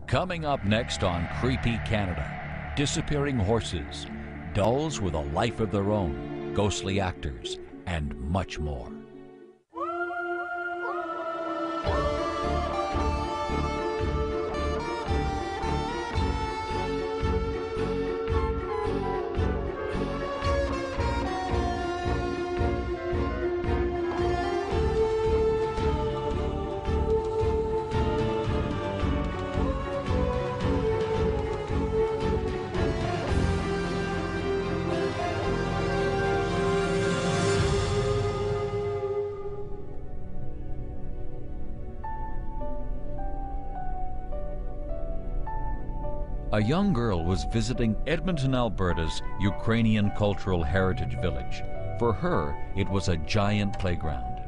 Coming up next on Creepy Canada, disappearing horses, dolls with a life of their own, ghostly actors, and much more. A young girl was visiting Edmonton, Alberta's Ukrainian Cultural Heritage Village. For her, it was a giant playground.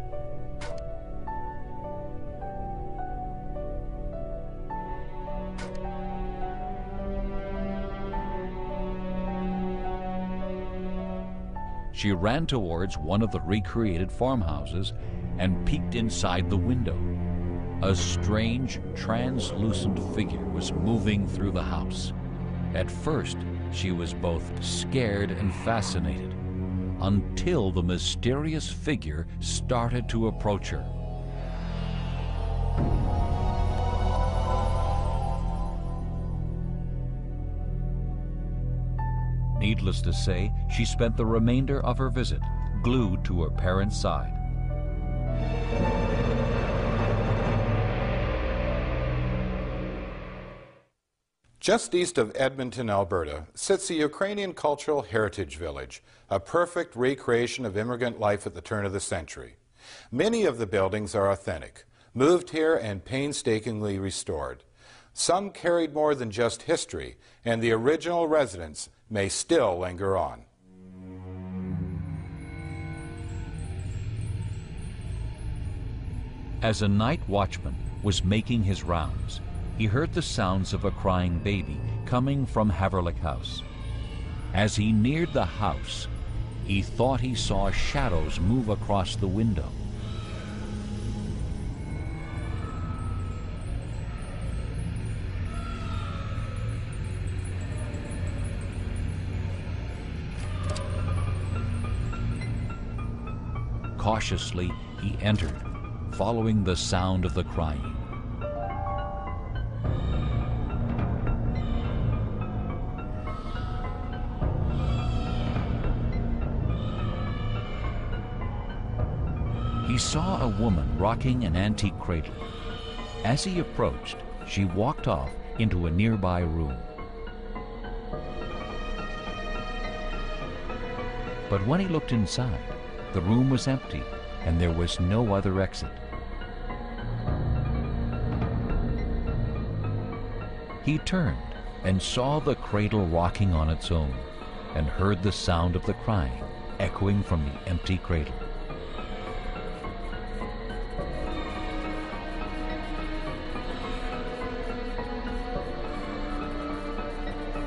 She ran towards one of the recreated farmhouses and peeked inside the window. A strange, translucent figure was moving through the house. At first, she was both scared and fascinated, until the mysterious figure started to approach her. Needless to say, she spent the remainder of her visit glued to her parents' side. Just east of Edmonton, Alberta, sits the Ukrainian Cultural Heritage Village, a perfect recreation of immigrant life at the turn of the century. Many of the buildings are authentic, moved here and painstakingly restored. Some carried more than just history, and the original residents may still linger on. As a night watchman was making his rounds, he heard the sounds of a crying baby coming from Haverlick House. As he neared the house, he thought he saw shadows move across the window. Cautiously, he entered, following the sound of the crying. He saw a woman rocking an antique cradle. As he approached, she walked off into a nearby room. But when he looked inside, the room was empty and there was no other exit. He turned and saw the cradle rocking on its own and heard the sound of the crying echoing from the empty cradle.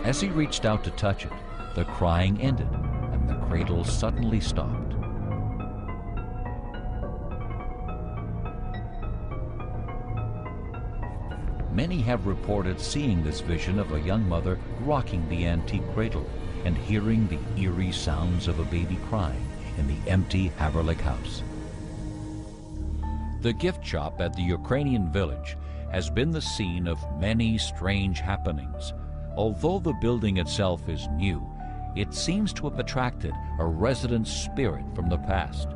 As he reached out to touch it, the crying ended and the cradle suddenly stopped. Many have reported seeing this vision of a young mother rocking the antique cradle and hearing the eerie sounds of a baby crying in the empty Haverlick House. The gift shop at the Ukrainian village has been the scene of many strange happenings. Although the building itself is new, it seems to have attracted a resident spirit from the past.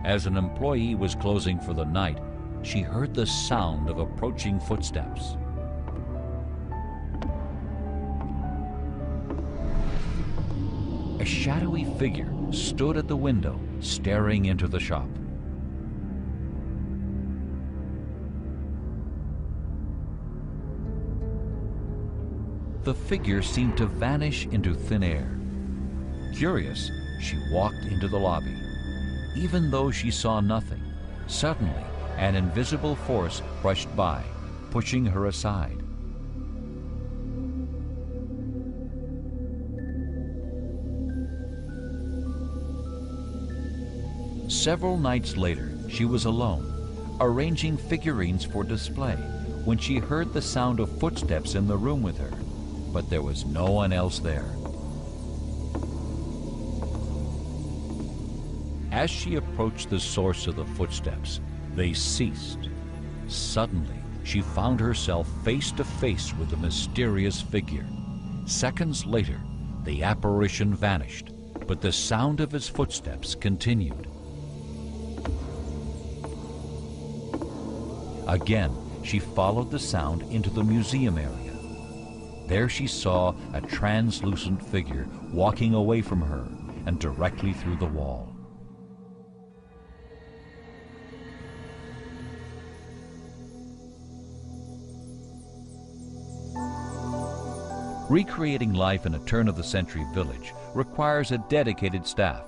As an employee was closing for the night, she heard the sound of approaching footsteps. A shadowy figure stood at the window, staring into the shop. The figure seemed to vanish into thin air. Curious, she walked into the lobby. Even though she saw nothing, suddenly an invisible force brushed by, pushing her aside. Several nights later, she was alone, arranging figurines for display, when she heard the sound of footsteps in the room with her, but there was no one else there. As she approached the source of the footsteps, they ceased. Suddenly, she found herself face to face with a mysterious figure. Seconds later, the apparition vanished, but the sound of his footsteps continued. Again, she followed the sound into the museum area. There she saw a translucent figure walking away from her and directly through the wall. Recreating life in a turn-of-the-century village requires a dedicated staff.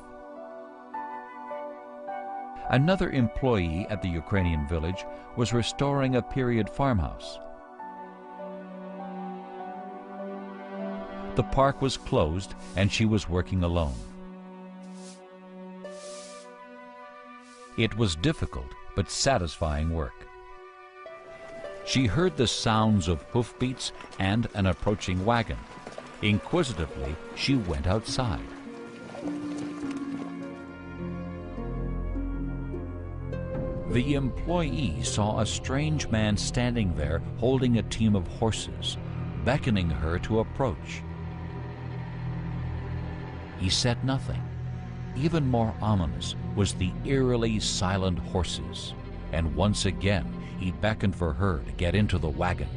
Another employee at the Ukrainian village was restoring a period farmhouse. The park was closed and she was working alone. It was difficult but satisfying work. She heard the sounds of hoofbeats and an approaching wagon. Inquisitively, she went outside. The employee saw a strange man standing there holding a team of horses, beckoning her to approach. He said nothing. Even more ominous was the eerily silent horses, and once again he beckoned for her to get into the wagon.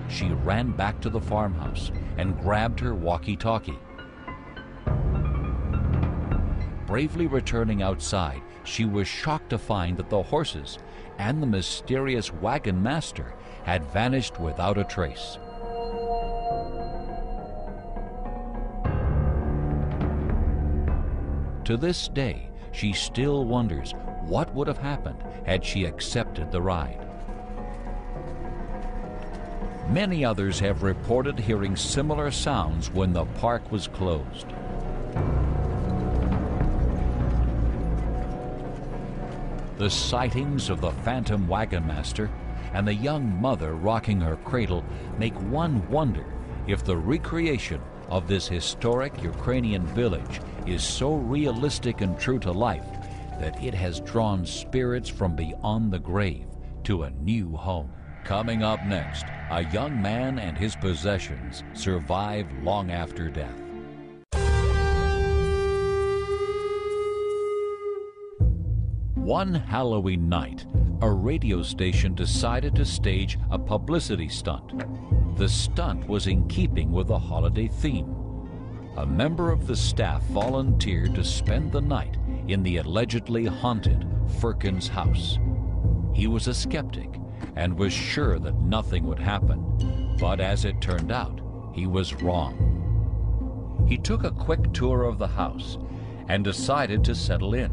She ran back to the farmhouse and grabbed her walkie-talkie. Bravely returning outside, she was shocked to find that the horses and the mysterious wagon master had vanished without a trace. To this day, she still wonders what would have happened had she accepted the ride. Many others have reported hearing similar sounds when the park was closed. The sightings of the phantom wagon master and the young mother rocking her cradle make one wonder if the recreation of this historic Ukrainian village is so realistic and true to life that it has drawn spirits from beyond the grave to a new home. Coming up next, a young man and his possessions survive long after death. One Halloween night, a radio station decided to stage a publicity stunt. The stunt was in keeping with the holiday theme. A member of the staff volunteered to spend the night in the allegedly haunted Firkins house. He was a skeptic and was sure that nothing would happen, but as it turned out, he was wrong. He took a quick tour of the house and decided to settle in,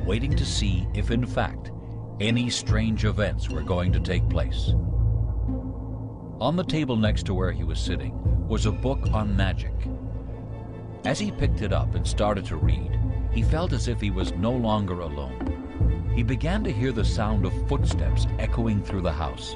waiting to see if, in fact, any strange events were going to take place. On the table next to where he was sitting was a book on magic. As he picked it up and started to read, he felt as if he was no longer alone. He began to hear the sound of footsteps echoing through the house.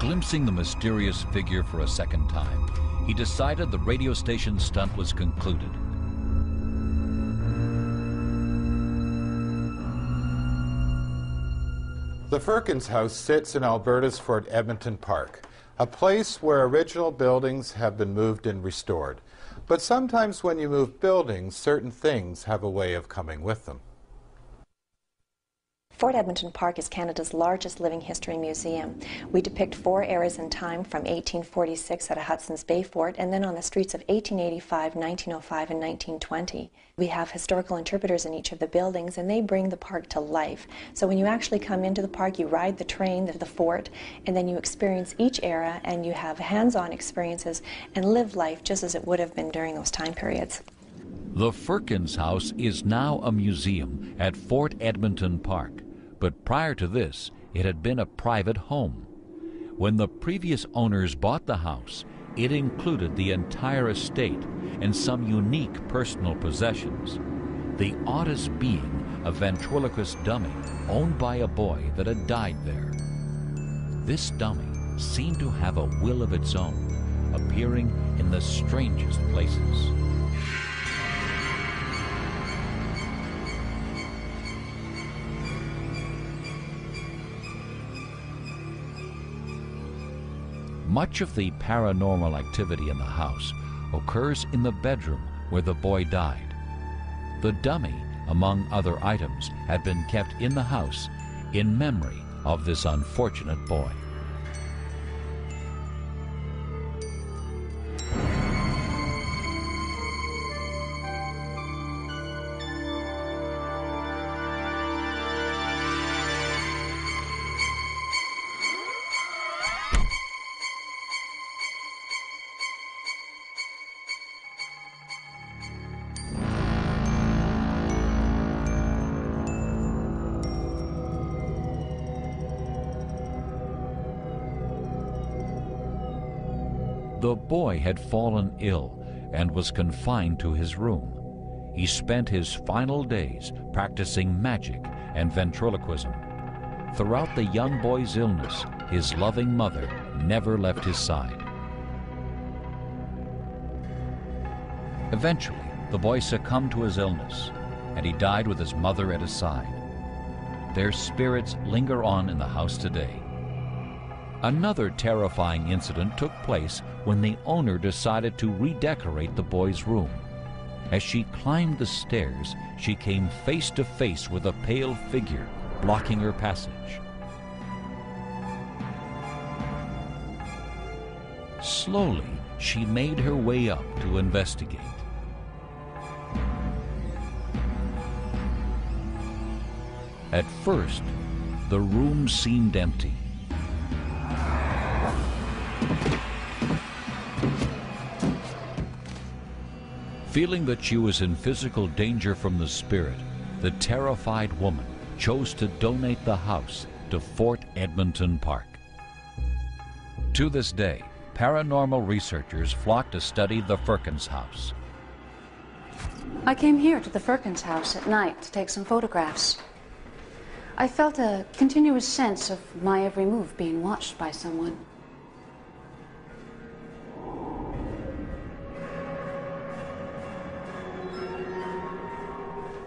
Glimpsing the mysterious figure for a second time, he decided the radio station stunt was concluded. The Firkins House sits in Alberta's Fort Edmonton Park, a place where original buildings have been moved and restored. But sometimes when you move buildings, certain things have a way of coming with them. Fort Edmonton Park is Canada's largest living history museum. We depict 4 eras in time from 1846 at a Hudson's Bay fort and then on the streets of 1885, 1905, and 1920. We have historical interpreters in each of the buildings and they bring the park to life. So when you actually come into the park, you ride the train to the fort and then you experience each era and you have hands-on experiences and live life just as it would have been during those time periods. The Firkins House is now a museum at Fort Edmonton Park. But prior to this, it had been a private home. When the previous owners bought the house, it included the entire estate and some unique personal possessions. The oddest being a ventriloquist dummy owned by a boy that had died there. This dummy seemed to have a will of its own, appearing in the strangest places. Much of the paranormal activity in the house occurs in the bedroom where the boy died. The dummy, among other items, had been kept in the house in memory of this unfortunate boy. The boy had fallen ill and was confined to his room. He spent his final days practicing magic and ventriloquism. Throughout the young boy's illness, his loving mother never left his side. Eventually, the boy succumbed to his illness, and he died with his mother at his side. Their spirits linger on in the house today. Another terrifying incident took place when the owner decided to redecorate the boy's room. As she climbed the stairs, she came face to face with a pale figure blocking her passage. Slowly, she made her way up to investigate. At first, the room seemed empty. Feeling that she was in physical danger from the spirit, the terrified woman chose to donate the house to Fort Edmonton Park. To this day, paranormal researchers flock to study the Firkins House. I came here to the Firkins House at night to take some photographs. I felt a continuous sense of my every move being watched by someone.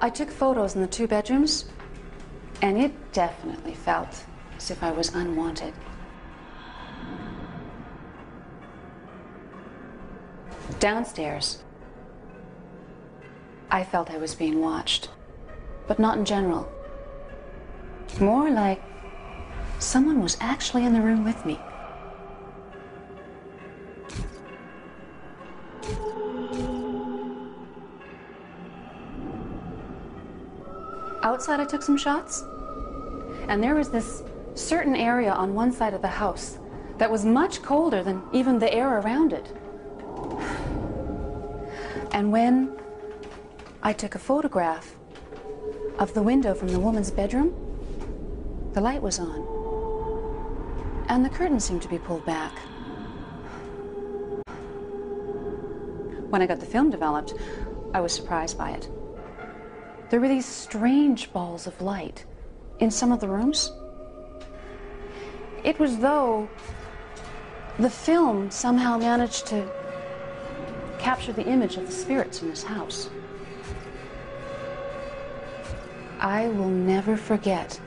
I took photos in the 2 bedrooms, and it definitely felt as if I was unwanted. Downstairs, I felt I was being watched, but not in general. More like someone was actually in the room with me. Outside I took some shots, and there was this certain area on one side of the house that was much colder than even the air around it. And when I took a photograph of the window from the woman's bedroom, the light was on, and the curtain seemed to be pulled back. When I got the film developed, I was surprised by it. There were these strange balls of light in some of the rooms. It was though The film somehow managed to capture the image of the spirits in this house. I will never forget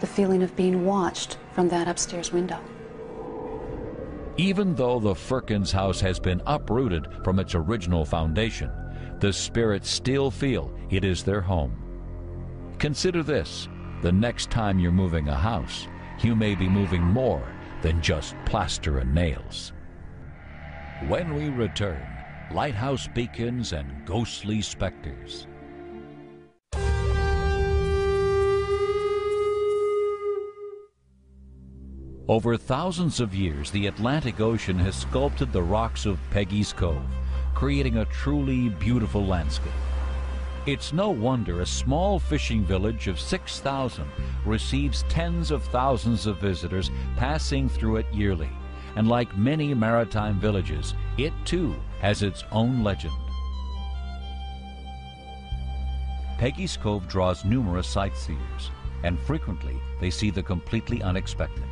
the feeling of being watched from that upstairs window. Even though the Firkins house has been uprooted from its original foundation, the spirits still feel it is their home. Consider this: the next time you're moving a house, you may be moving more than just plaster and nails. When we return, lighthouse beacons and ghostly specters. Over thousands of years, the Atlantic Ocean has sculpted the rocks of Peggy's Cove, creating a truly beautiful landscape. It's no wonder a small fishing village of 6,000 receives tens of thousands of visitors passing through it yearly. And like many maritime villages, it too has its own legend. Peggy's Cove draws numerous sightseers, and frequently they see the completely unexpected.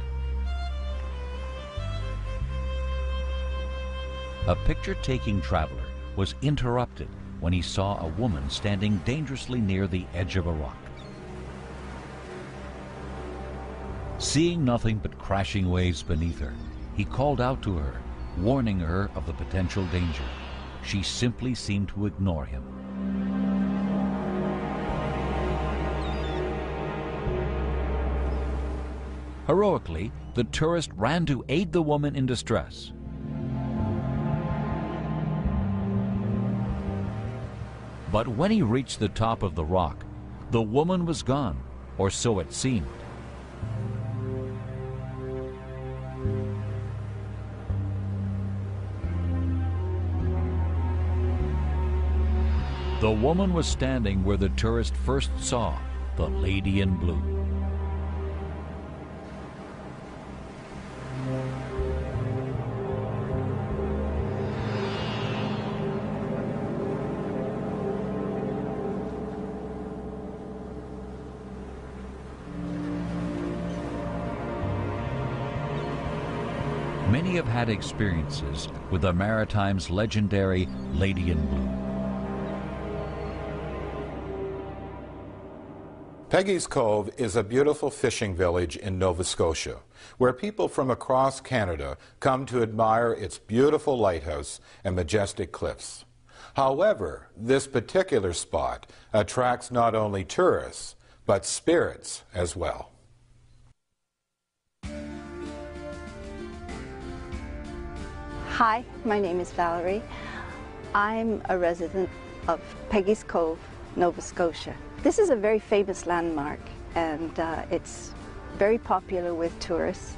A picture-taking traveler was interrupted when he saw a woman standing dangerously near the edge of a rock. Seeing nothing but crashing waves beneath her, he called out to her, warning her of the potential danger. She simply seemed to ignore him. Heroically, the tourist ran to aid the woman in distress. But when he reached the top of the rock, the woman was gone, or so it seemed. The woman was standing where the tourist first saw the lady in blue. Many have had experiences with the Maritime's legendary Lady in Blue. Peggy's Cove is a beautiful fishing village in Nova Scotia, where people from across Canada come to admire its beautiful lighthouse and majestic cliffs. However, this particular spot attracts not only tourists, but spirits as well. Hi, my name is Valerie. I'm a resident of Peggy's Cove, Nova Scotia. This is a very famous landmark, and it's very popular with tourists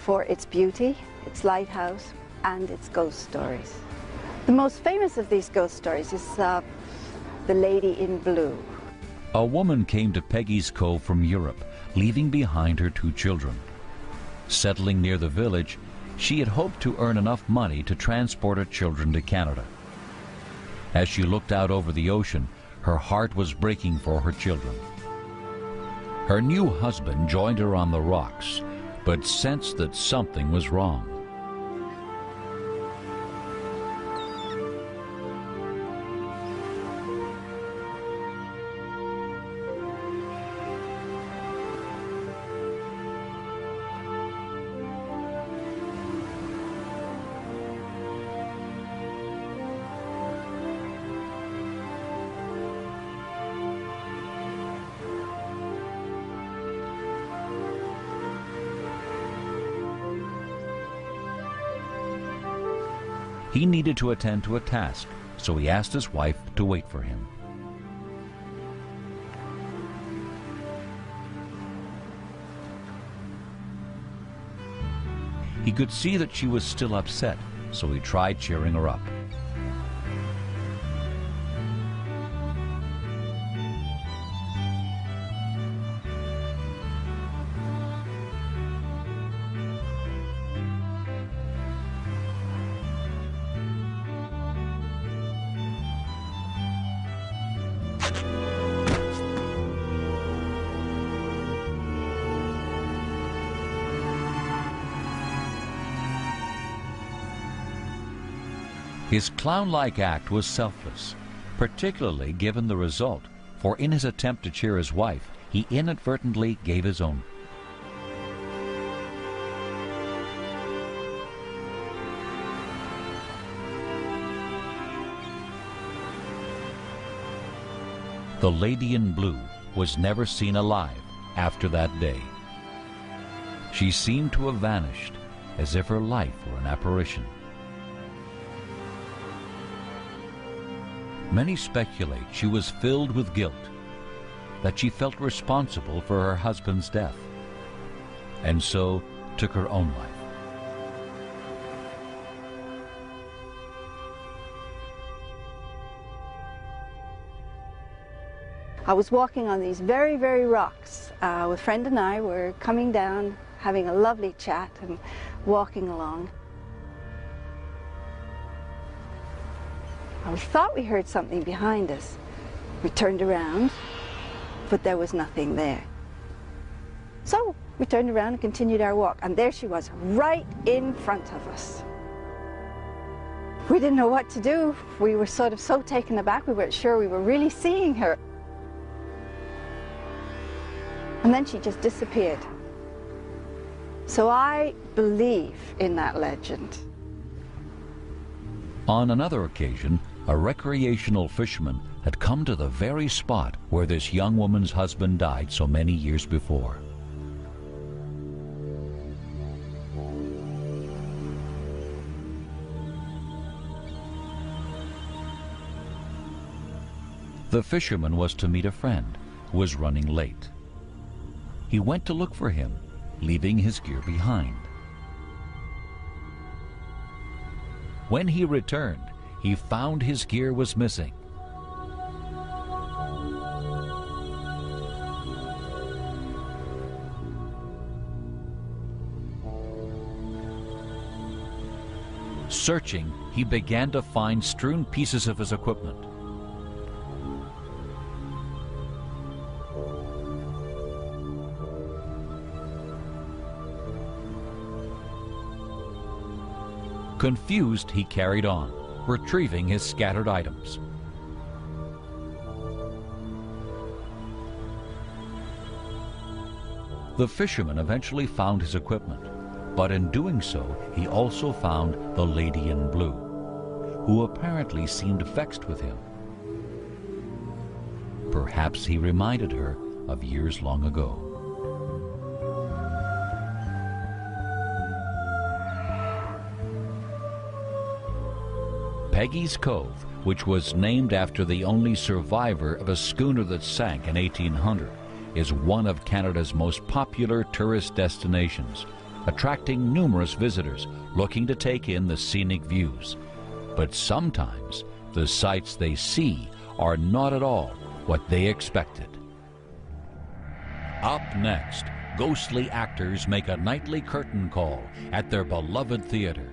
for its beauty, its lighthouse, and its ghost stories. The most famous of these ghost stories is the Lady in Blue. A woman came to Peggy's Cove from Europe, leaving behind her 2 children. Settling near the village, she had hoped to earn enough money to transport her children to Canada. As she looked out over the ocean, her heart was breaking for her children. Her new husband joined her on the rocks, but sensed that something was wrong. He needed to attend to a task, so he asked his wife to wait for him. He could see that she was still upset, so he tried cheering her up. His clown-like act was selfless, particularly given the result, for in his attempt to cheer his wife, he inadvertently gave his own. The Lady in Blue was never seen alive after that day. She seemed to have vanished, as if her life were an apparition. Many speculate she was filled with guilt, that she felt responsible for her husband's death, and so took her own life. I was walking on these very, very rocks. A friend and I were coming down, having a lovely chat and walking along. We thought we heard something behind us. We turned around, but there was nothing there. So we turned around and continued our walk, and there she was, right in front of us. We didn't know what to do. We were sort of so taken aback, we weren't sure we were really seeing her. And then she just disappeared. So I believe in that legend. On another occasion, a recreational fisherman had come to the very spot where this young woman's husband died so many years before. The fisherman was to meet a friend who was running late. He went to look for him, leaving his gear behind. When he returned, he found his gear was missing. Searching, he began to find strewn pieces of his equipment. Confused, he carried on, retrieving his scattered items. The fisherman eventually found his equipment, but in doing so, he also found the Lady in Blue, who apparently seemed vexed with him. Perhaps he reminded her of years long ago. Peggy's Cove, which was named after the only survivor of a schooner that sank in 1800, is one of Canada's most popular tourist destinations, attracting numerous visitors looking to take in the scenic views. But sometimes the sights they see are not at all what they expected. Up next, ghostly actors make a nightly curtain call at their beloved theater.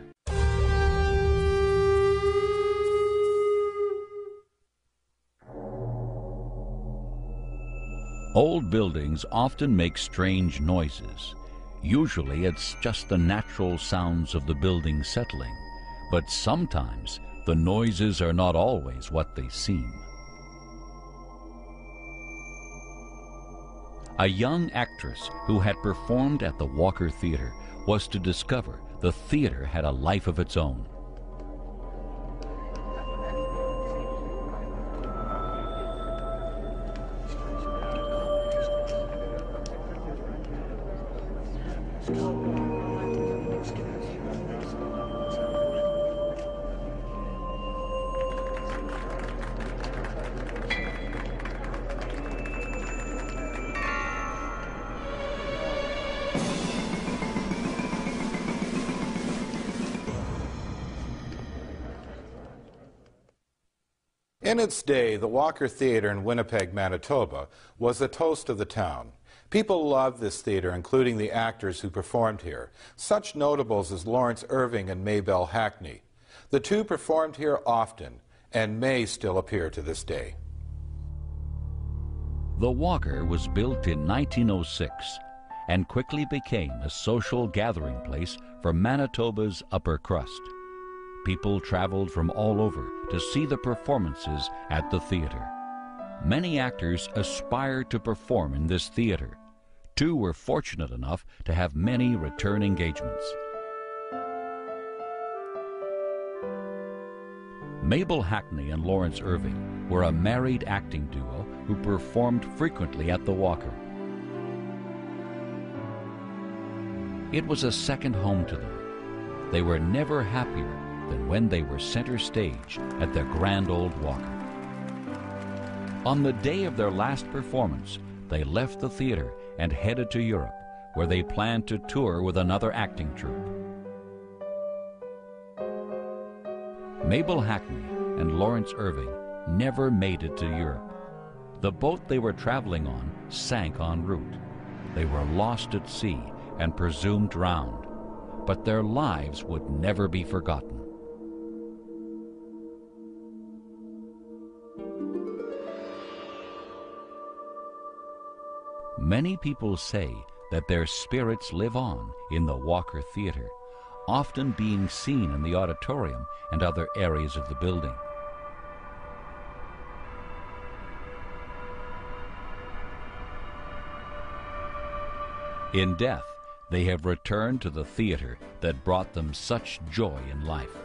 Old buildings often make strange noises. Usually it's just the natural sounds of the building settling, but sometimes the noises are not always what they seem. A young actress who had performed at the Walker Theatre was to discover the theatre had a life of its own. In its day, the Walker Theatre in Winnipeg, Manitoba, was the toast of the town. People loved this theatre, including the actors who performed here, such notables as Lawrence Irving and Maybelle Hackney. The two performed here often, and may still appear to this day. The Walker was built in 1906 and quickly became a social gathering place for Manitoba's upper crust. people traveled from all over to see the performances at the theater. Many actors aspired to perform in this theater. Two were fortunate enough to have many return engagements. Mabel Hackney and Lawrence Irving were a married acting duo who performed frequently at the Walker. It was a second home to them. They were never happier than when they were center stage at their grand old Walker. On the day of their last performance, they left the theater and headed to Europe, where they planned to tour with another acting troupe. Mabel Hackney and Lawrence Irving never made it to Europe. The boat they were traveling on sank en route. They were lost at sea and presumed drowned, but their lives would never be forgotten. Many people say that their spirits live on in the Walker Theater, often being seen in the auditorium and other areas of the building. In death, they have returned to the theater that brought them such joy in life.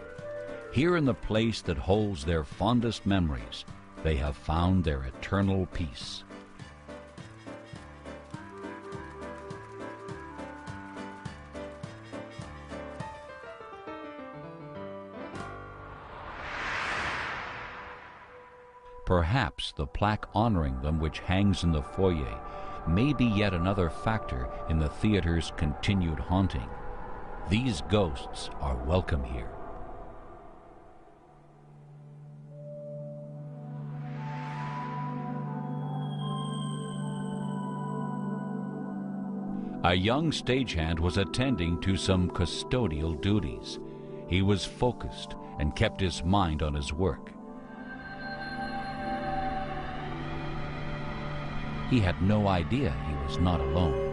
Here in the place that holds their fondest memories, they have found their eternal peace. Perhaps the plaque honoring them which hangs in the foyer may be yet another factor in the theater's continued haunting. These ghosts are welcome here. A young stagehand was attending to some custodial duties. He was focused and kept his mind on his work. He had no idea he was not alone.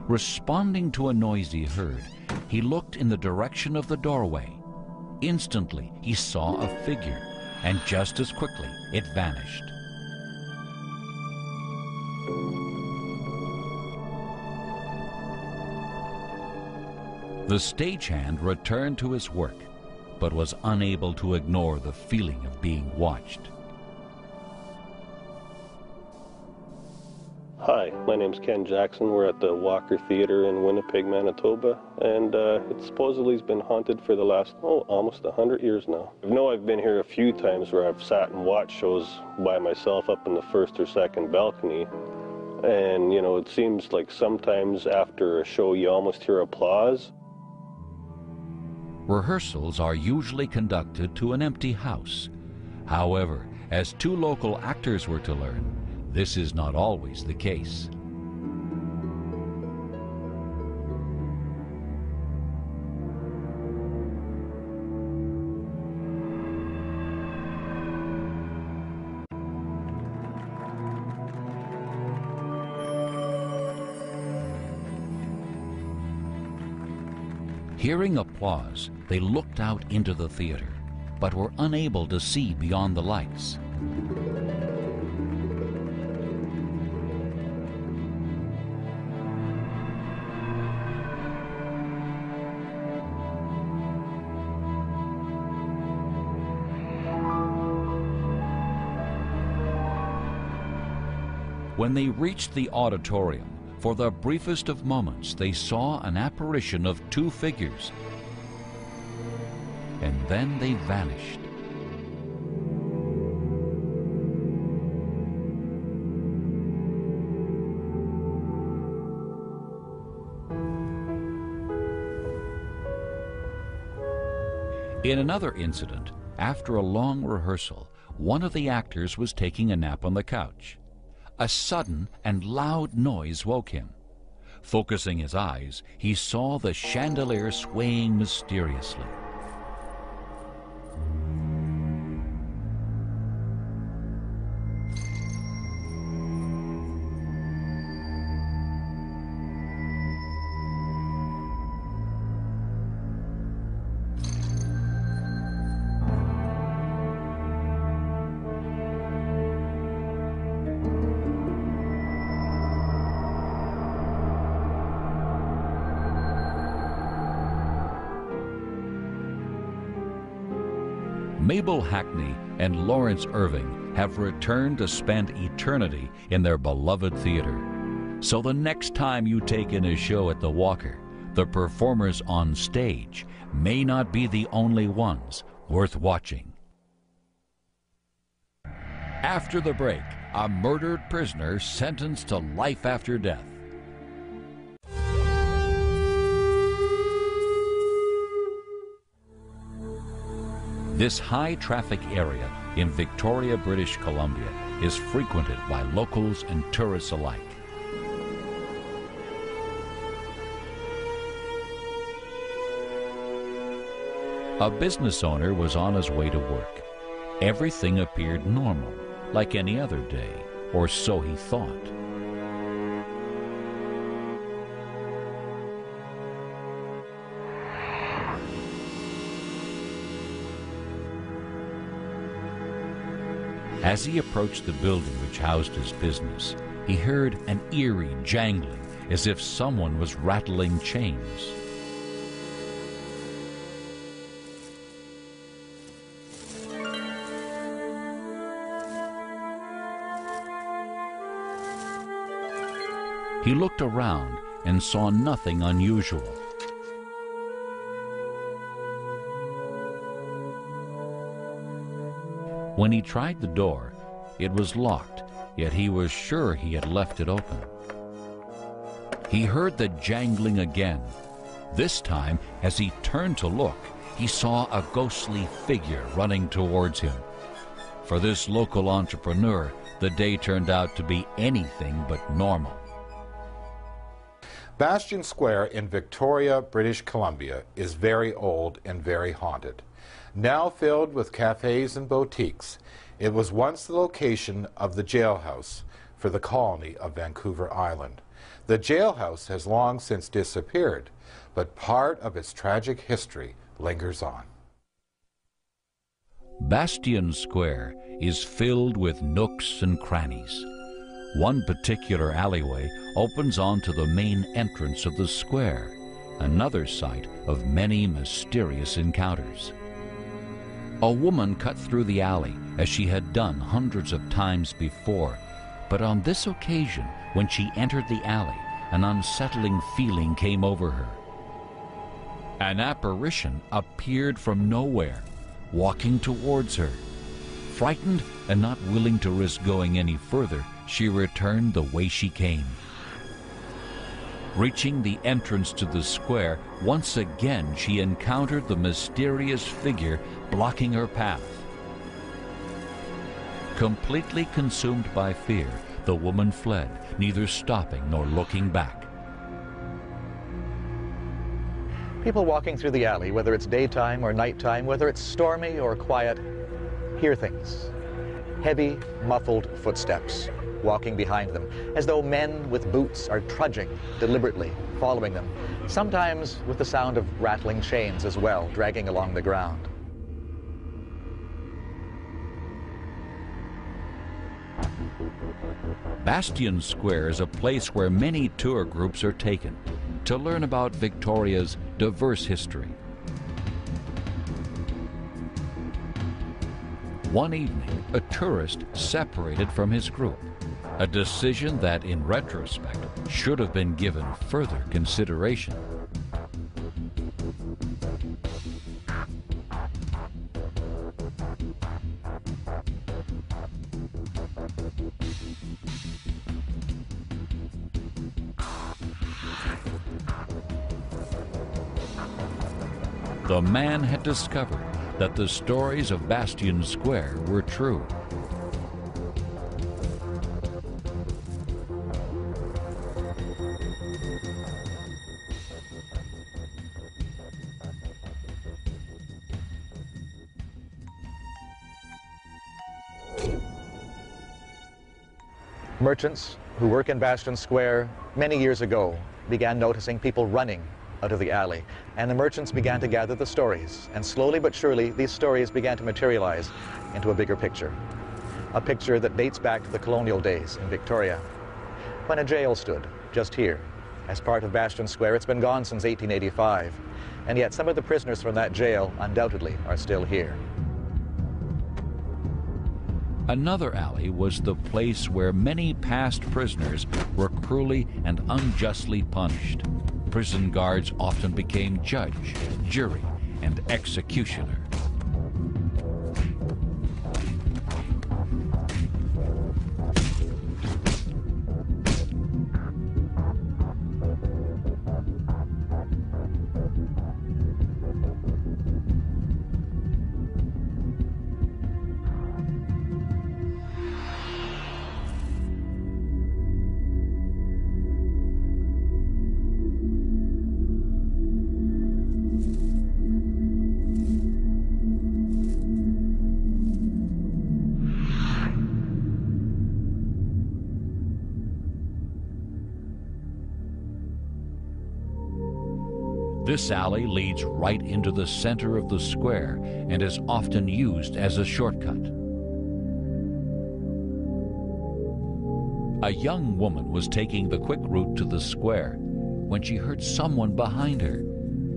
Responding to a noise he heard, he looked in the direction of the doorway. Instantly, he saw a figure, and just as quickly, it vanished. The stagehand returned to his work, but was unable to ignore the feeling of being watched. Hi, my name's Ken Jackson. We're at the Walker Theatre in Winnipeg, Manitoba, and it supposedly has been haunted for the last, almost 100 years now. I know I've been here a few times where I've sat and watched shows by myself up in the first or second balcony, and, you know, it seems like sometimes after a show you almost hear applause. Rehearsals are usually conducted to an empty house. However, as two local actors were to learn, this is not always the case. Hearing applause, they looked out into the theater, but were unable to see beyond the lights. When they reached the auditorium, for the briefest of moments, they saw an apparition of two figures, and then they vanished. In another incident, after a long rehearsal, one of the actors was taking a nap on the couch. A sudden and loud noise woke him. Focusing his eyes, he saw the chandelier swaying mysteriously. Mabel Hackney and Lawrence Irving have returned to spend eternity in their beloved theater. So the next time you take in a show at the Walker, the performers on stage may not be the only ones worth watching. After the break, a murdered prisoner sentenced to life after death. This high-traffic area in Victoria, British Columbia is frequented by locals and tourists alike. A business owner was on his way to work. Everything appeared normal, like any other day, or so he thought. As he approached the building which housed his business, he heard an eerie jangling as if someone was rattling chains. He looked around and saw nothing unusual. When he tried the door, it was locked, yet he was sure he had left it open. He heard the jangling again. This time, as he turned to look, he saw a ghostly figure running towards him. For this local entrepreneur, the day turned out to be anything but normal. Bastion Square in Victoria, British Columbia is very old and very haunted. Now filled with cafes and boutiques, it was once the location of the jailhouse for the colony of Vancouver Island. The jailhouse has long since disappeared, but part of its tragic history lingers on. Bastion Square is filled with nooks and crannies. One particular alleyway opens onto the main entrance of the square, another site of many mysterious encounters. A woman cut through the alley as she had done hundreds of times before, but on this occasion, when she entered the alley, an unsettling feeling came over her. An apparition appeared from nowhere, walking towards her. Frightened and not willing to risk going any further, she returned the way she came. Reaching the entrance to the square, once again she encountered the mysterious figure blocking her path. Completely consumed by fear, the woman fled, neither stopping nor looking back. People walking through the alley, whether it's daytime or nighttime, whether it's stormy or quiet, hear things. Heavy, muffled footsteps walking behind them, as though men with boots are trudging deliberately, following them, sometimes with the sound of rattling chains as well, dragging along the ground. Bastion Square is a place where many tour groups are taken to learn about Victoria's diverse history. One evening, a tourist separated from his group, a decision that, in retrospect, should have been given further consideration. The man had discovered that the stories of Bastion Square were true. Merchants who work in Bastion Square many years ago began noticing people running out of the alley, and the merchants began to gather the stories, and slowly but surely these stories began to materialize into a bigger picture. A picture that dates back to the colonial days in Victoria, when a jail stood just here as part of Bastion Square. It's been gone since 1885, and yet some of the prisoners from that jail undoubtedly are still here. Another alley was the place where many past prisoners were cruelly and unjustly punished. Prison guards often became judge, jury, and executioner. This alley leads right into the center of the square and is often used as a shortcut. A young woman was taking the quick route to the square when she heard someone behind her.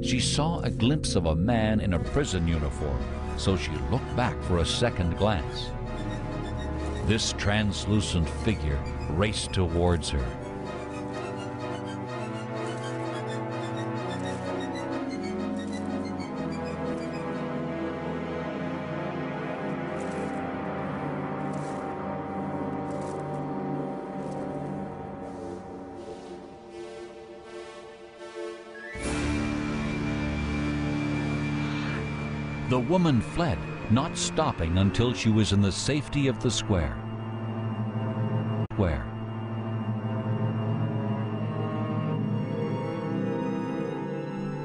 She saw a glimpse of a man in a prison uniform, so she looked back for a second glance. This translucent figure raced towards her. The woman fled, not stopping until she was in the safety of the square.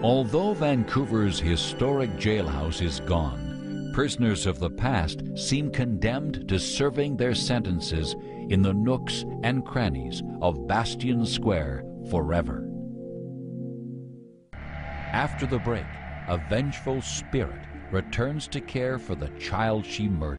Although Vancouver's historic jailhouse is gone, prisoners of the past seem condemned to serving their sentences in the nooks and crannies of Bastion Square forever. After the break, a vengeful spirit returns to care for the child she murdered.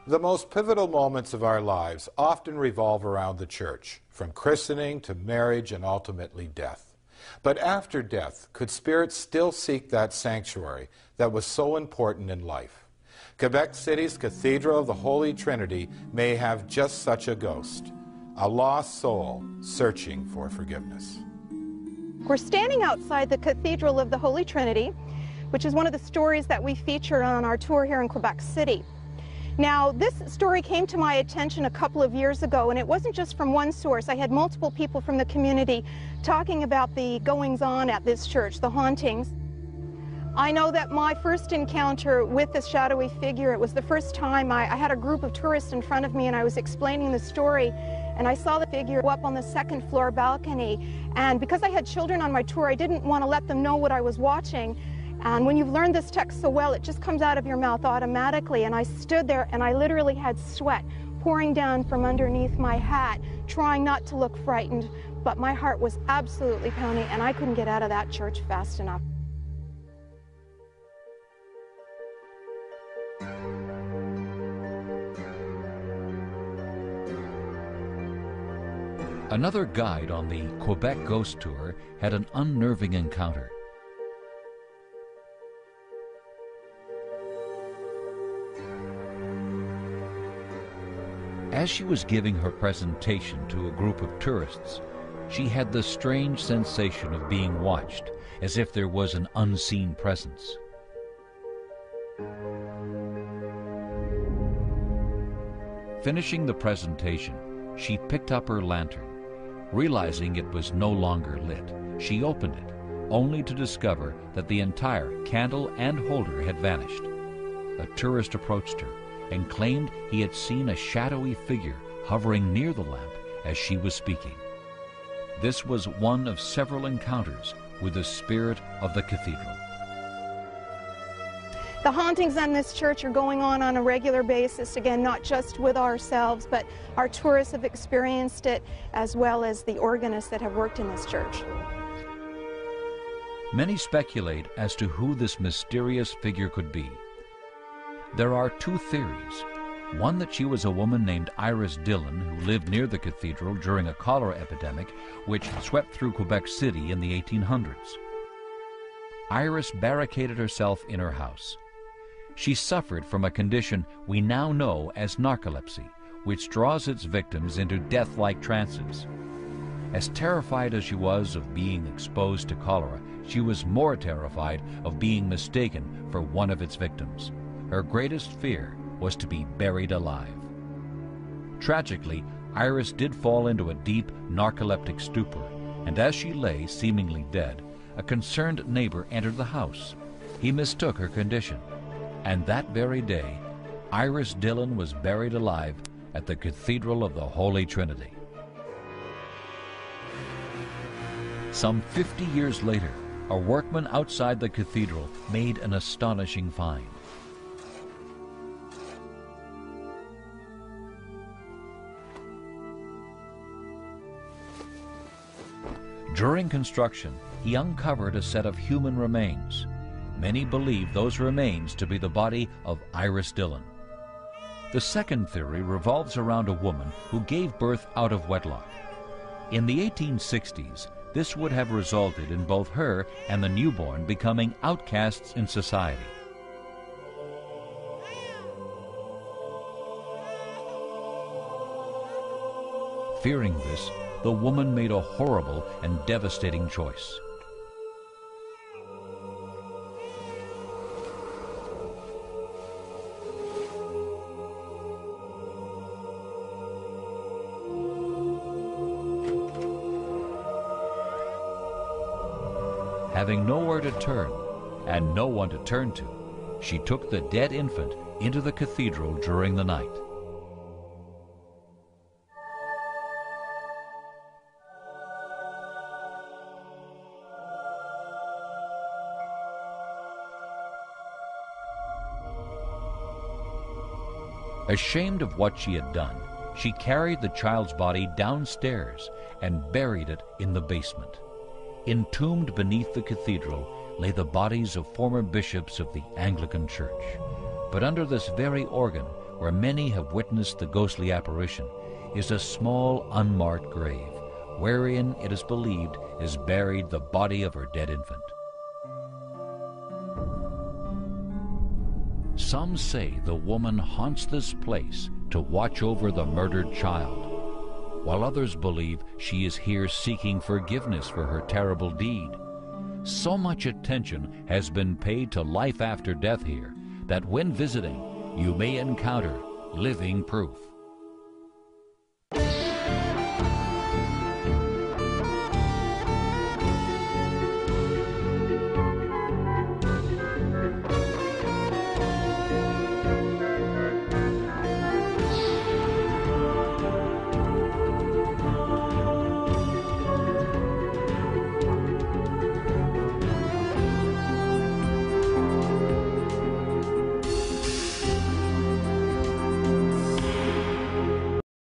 The most pivotal moments of our lives often revolve around the church, from christening to marriage and ultimately death. But after death, could spirits still seek that sanctuary that was so important in life? Quebec City's Cathedral of the Holy Trinity may have just such a ghost, a lost soul searching for forgiveness. We're standing outside the Cathedral of the Holy Trinity, which is one of the stories that we featured on our tour here in Quebec City. Now, this story came to my attention a couple of years ago, and it wasn't just from one source. I had multiple people from the community talking about the goings-on at this church, the hauntings. I know that my first encounter with this shadowy figure, it was the first time I had a group of tourists in front of me and I was explaining the story, and I saw the figure up on the second floor balcony. And because I had children on my tour, I didn't want to let them know what I was watching. And when you've learned this text so well, it just comes out of your mouth automatically. And I stood there and I literally had sweat pouring down from underneath my hat, trying not to look frightened. But my heart was absolutely pounding and I couldn't get out of that church fast enough. Another guide on the Quebec Ghost Tour had an unnerving encounter. As she was giving her presentation to a group of tourists, she had the strange sensation of being watched, as if there was an unseen presence. Finishing the presentation, she picked up her lantern. Realizing it was no longer lit, she opened it, only to discover that the entire candle and holder had vanished. A tourist approached her and claimed he had seen a shadowy figure hovering near the lamp as she was speaking. This was one of several encounters with the spirit of the cathedral. The hauntings on this church are going on a regular basis, again, not just with ourselves, but our tourists have experienced it, as well as the organists that have worked in this church. Many speculate as to who this mysterious figure could be. There are two theories. One that she was a woman named Iris Dillon who lived near the cathedral during a cholera epidemic which swept through Quebec City in the 1800s. Iris barricaded herself in her house. She suffered from a condition we now know as narcolepsy, which draws its victims into death-like trances. As terrified as she was of being exposed to cholera, she was more terrified of being mistaken for one of its victims. Her greatest fear was to be buried alive. Tragically, Iris did fall into a deep narcoleptic stupor, and as she lay seemingly dead, a concerned neighbor entered the house. He mistook her condition, and that very day, Iris Dillon was buried alive at the Cathedral of the Holy Trinity. Some 50 years later, a workman outside the cathedral made an astonishing find. During construction, he uncovered a set of human remains. Many believe those remains to be the body of Iris Dillon. The second theory revolves around a woman who gave birth out of wedlock. In the 1860s, this would have resulted in both her and the newborn becoming outcasts in society. Fearing this, the woman made a horrible and devastating choice. Having nowhere to turn and no one to turn to, she took the dead infant into the cathedral during the night. Ashamed of what she had done, she carried the child's body downstairs and buried it in the basement. Entombed beneath the cathedral lay the bodies of former bishops of the Anglican Church. But under this very organ, where many have witnessed the ghostly apparition, is a small unmarked grave, wherein it is believed is buried the body of her dead infant. Some say the woman haunts this place to watch over the murdered child. while others believe she is here seeking forgiveness for her terrible deed. So much attention has been paid to life after death here that when visiting, you may encounter living proof.